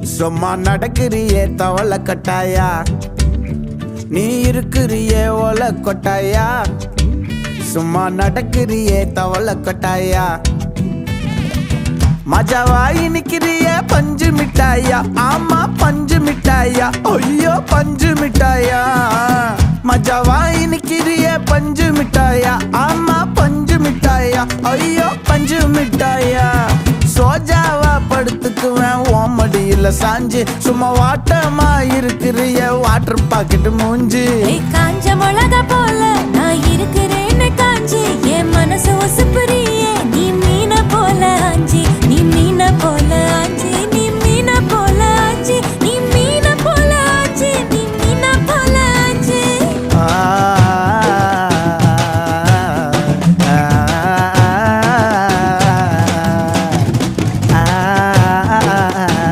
சும்மா நடக்கிறியே தவளை கட்டாயா, நீ இருக்கிறியே ஓலை கொட்டாயா. சும்மா நடக்கிறியே தவளை கொட்டாயா. மஜாவாயி நிக்கிறிய பஞ்சு மிட்டாயா, ஆமா பஞ்சு மிட்டாயா, ஐயோ பஞ்சு மிட்டாயா. மஜாவாயி நிக்கிறிய பஞ்சு மிட்டாயா, ஆமா பஞ்சு மிட்டாயா, ஐயோ பஞ்சு மிட்டாயா. சோஜாவா படுத்துக்குவேன் ஓமடியில சாஞ்சு, சும்மா வாட்டமா இருக்கிறிய வாட்டர் பாக்கெட் மூஞ்சி. காஞ்ச மிளகா போல நான் இருக்கிறேன்னு காஞ்சி, என் மனசு ஒசுப்புறியே நீ மீன போல ஆஞ்சி, நீ மீன போல